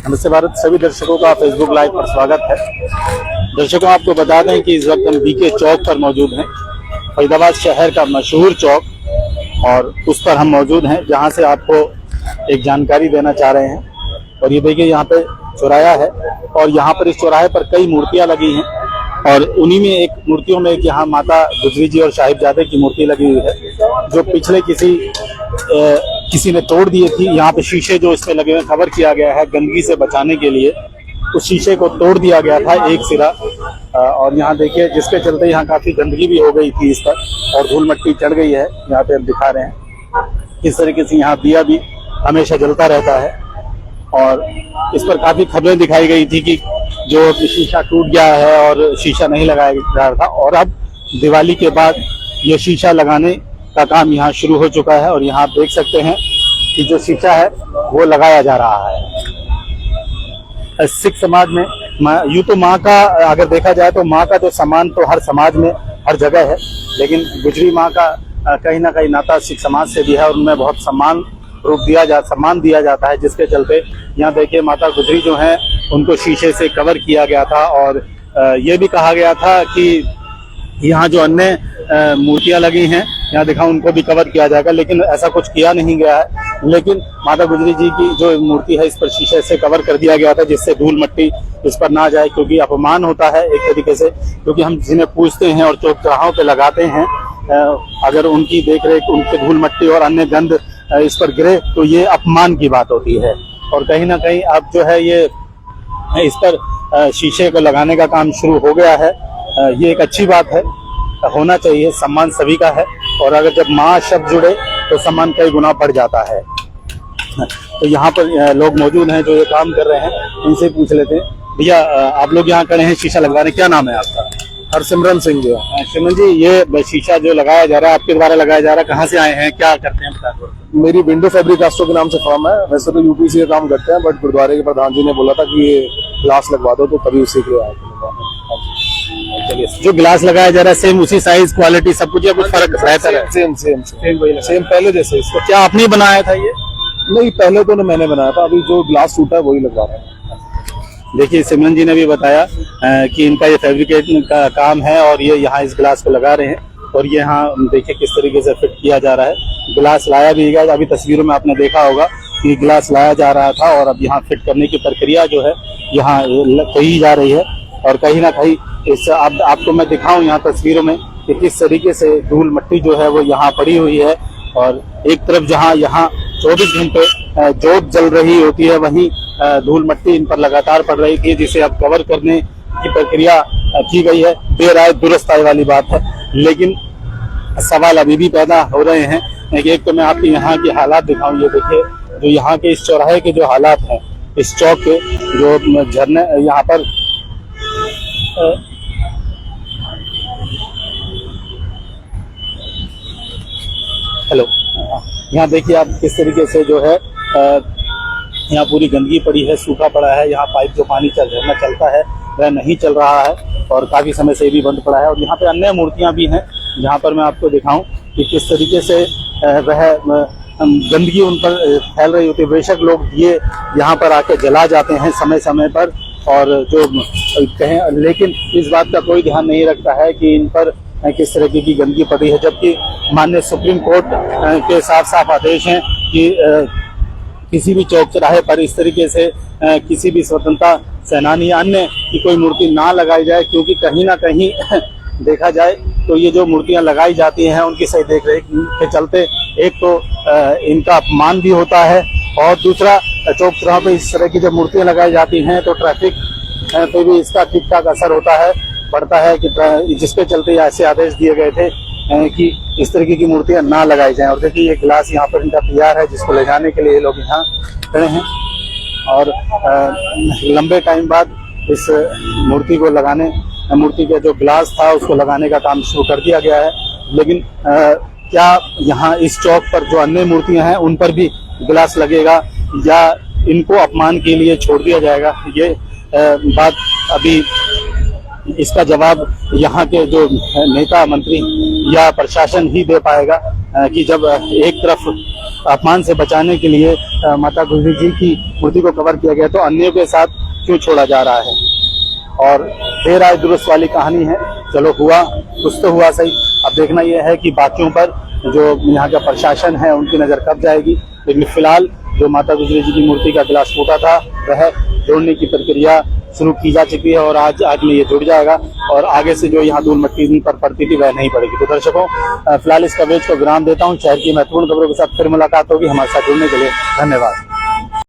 नमस्ते भारत, सभी दर्शकों का फेसबुक लाइव पर स्वागत है। दर्शकों, आपको बता दें कि इस वक्त हम बीके चौक पर मौजूद हैं, फरीदाबाद शहर का मशहूर चौक, और उस पर हम मौजूद हैं जहां से आपको एक जानकारी देना चाह रहे हैं। और ये देखिए, यहाँ पे चौराहा है और यहाँ पर इस चौराहे पर कई मूर्तियां लगी हैं और उन्हीं में एक मूर्तियों में यहाँ माता गुजरी जी और साहिबजादे की मूर्ति लगी हुई है, जो पिछले किसी ने तोड़ दिए थी। यहाँ पे शीशे जो इसमें लगे हुए कवर किया गया है गंदगी से बचाने के लिए, उस शीशे को तोड़ दिया गया था एक सिरा। और यहाँ देखिए, जिसके चलते यहाँ काफी गंदगी भी हो गई थी इस पर और धूल मट्टी चढ़ गई है। यहाँ पे हम दिखा रहे हैं किस तरीके से यहाँ दिया भी हमेशा जलता रहता है। और इस पर काफी खबरें दिखाई गई थी कि जो शीशा टूट गया है और शीशा नहीं लगाया जा रहा था, और अब दिवाली के बाद ये शीशा लगाने का काम यहाँ शुरू हो चुका है। और यहाँ आप देख सकते हैं कि जो शीशा है वो लगाया जा रहा है। सिख समाज में यूं तो माँ का अगर देखा जाए तो माँ का जो सम्मान तो हर समाज में हर जगह है, लेकिन गुजरी माँ का कहीं ना कहीं नाता सिख समाज से भी है और उनमें बहुत सम्मान दिया जाता है, जिसके चलते यहाँ देखिए माता गुजरी जो हैं उनको शीशे से कवर किया गया था। और ये भी कहा गया था कि यहाँ जो अन्य मूर्तियां लगी हैं यहाँ दिखाऊं उनको भी कवर किया जाएगा, लेकिन ऐसा कुछ किया नहीं गया है। लेकिन माता गुजरी जी की जो मूर्ति है इस पर शीशे से कवर कर दिया गया था, जिससे धूल मट्टी इस पर ना जाए, क्योंकि अपमान होता है एक तरीके से, क्योंकि हम जिन्हें पूजते हैं और चौक चौराहों पे लगाते हैं, अगर उनकी देख रेख, उनके धूल मट्टी और अन्य गंध इस पर गिरे तो ये अपमान की बात होती है। और कहीं ना कहीं अब जो है ये इस पर शीशे को लगाने का काम शुरू हो गया है। ये एक अच्छी बात है, होना चाहिए, सम्मान सभी का है। और अगर जब माँ शब्द जुड़े तो सम्मान कई गुना बढ़ जाता है। तो यहाँ पर लोग मौजूद हैं जो ये काम कर रहे हैं, इनसे पूछ लेते हैं। भैया, आप लोग यहाँ खड़े हैं शीशा लगवाने, क्या नाम है आपका? हरसिमरन सिंह जी। सिमरन जी, ये शीशा जो लगाया जा रहा है आपके द्वारा लगाया जा रहा है, कहाँ से आए हैं, क्या करते हैं बता दो। मेरी विंडो फैब्रिक कास्टो के नाम से फर्म है। वैसे तो यूपीसी का काम करते हैं, बट गुरुद्वारे के प्रधान जी ने बोला था कि ये ग्लास लगवा दो, तो तभी उसी के लिए आए। चलिए, जो ग्लास लगाया जा रहा है सेम उसी साइज क्वालिटी सब कुछ या कुछ फर्क रहता है? सेम पहले जैसे। इसको क्या आपने ही बनाया था ये? नहीं, पहले तो मैंने बनाया था, अभी जो ग्लास टूटा है वही लगवा रहा है। देखिए, सिमरन जी ने भी बताया कि इनका ये फैब्रिकेशन का काम है और ये यहाँ इस ग्लास को लगा रहे हैं। और ये यहाँ देखिए किस तरीके से फिट किया जा रहा है। ग्लास लाया भी गया, अभी तस्वीरों में आपने देखा होगा कि ग्लास लाया जा रहा था और अब यहाँ फिट करने की प्रक्रिया जो है यहाँ कही जा रही है। और कहीं ना कहीं इस आपको मैं दिखाऊं यहाँ तस्वीरों में कि किस तरीके से धूल मट्टी जो है वो यहाँ पड़ी हुई है। और एक तरफ जहाँ यहाँ 24 घंटे जोत जल रही होती है, वहीं धूल मट्टी इन पर लगातार पड़ रही थी, जिसे अब कवर करने की प्रक्रिया की गई है। देर आए दुरुस्त आए वाली बात है, लेकिन सवाल अभी भी पैदा हो रहे हैं। एक तो मैं आपको यहाँ के हालात दिखाऊं, ये देखिए जो यहाँ के इस चौराहे के जो हालात हैं, इस चौक के जो झरने यहाँ पर हेलो, यहाँ देखिए आप किस तरीके से जो है यहाँ पूरी गंदगी पड़ी है, सूखा पड़ा है। यहाँ पाइप जो पानी झरना चलता है वह नहीं चल रहा है और काफी समय से भी बंद पड़ा है। और यहाँ पे अन्य मूर्तियां भी हैं, जहाँ पर मैं आपको दिखाऊं कि किस तरीके से वह गंदगी उन पर फैल रही होती है। बेशक लोग ये यहाँ पर आके जला जाते हैं समय समय पर, और जो कहें, लेकिन इस बात का कोई ध्यान नहीं रखता है कि इन पर किस तरीके की गंदगी पड़ी है। जबकि माननीय सुप्रीम कोर्ट के साफ साफ आदेश हैं कि किसी भी चौक चौराहे पर इस तरीके से किसी भी स्वतंत्रता सेनानी या अन्य की कोई मूर्ति ना लगाई जाए, क्योंकि कहीं ना कहीं देखा जाए तो ये जो मूर्तियां लगाई जाती हैं उनकी सही देख रेख के चलते एक तो इनका अपमान भी होता है, और दूसरा चौक चौराहों पे इस तरह की जब मूर्तियां लगाई जाती हैं तो ट्रैफिक पे भी इसका ठीक ठाक असर होता है, पड़ता है, कि जिसके चलते ऐसे आदेश दिए गए थे कि इस तरीके की मूर्तियां ना लगाई जाएं। और देखिए ये गिलास यहाँ पर इनका तैयार है, जिसको ले जाने के लिए ये लोग यहाँ खड़े हैं। और लंबे टाइम बाद इस मूर्ति को मूर्ति का जो ग्लास था उसको लगाने का काम शुरू कर दिया गया है। लेकिन क्या यहाँ इस चौक पर जो अन्य मूर्तियां हैं उन पर भी ग्लास लगेगा या इनको अपमान के लिए छोड़ दिया जाएगा, ये बात अभी इसका जवाब यहाँ के जो नेता मंत्री या प्रशासन ही दे पाएगा। कि जब एक तरफ अपमान से बचाने के लिए माता गुजरी जी की मूर्ति को कवर किया गया तो अन्यों के साथ क्यों छोड़ा जा रहा है। और देर आए दुरुस्त वाली कहानी है। चलो हुआ, कुछ तो हुआ सही। अब देखना यह है कि बाकियों पर जो यहाँ का प्रशासन है उनकी नजर कब जाएगी। लेकिन फिलहाल जो माता गुजरी जी की मूर्ति का गिलास टूटा था वह जोड़ने की प्रक्रिया शुरू की जा चुकी है और आज में ये जुड़ जाएगा और आगे से जो यहाँ धूल मिट्टी इन पर पड़ती थी वह नहीं पड़ेगी। तो दर्शकों, फिलहाल इस कवरेज को विराम देता हूँ। शहर की महत्वपूर्ण खबरों के साथ फिर मुलाकात होगी। हमारे साथ जुड़ने के लिए धन्यवाद।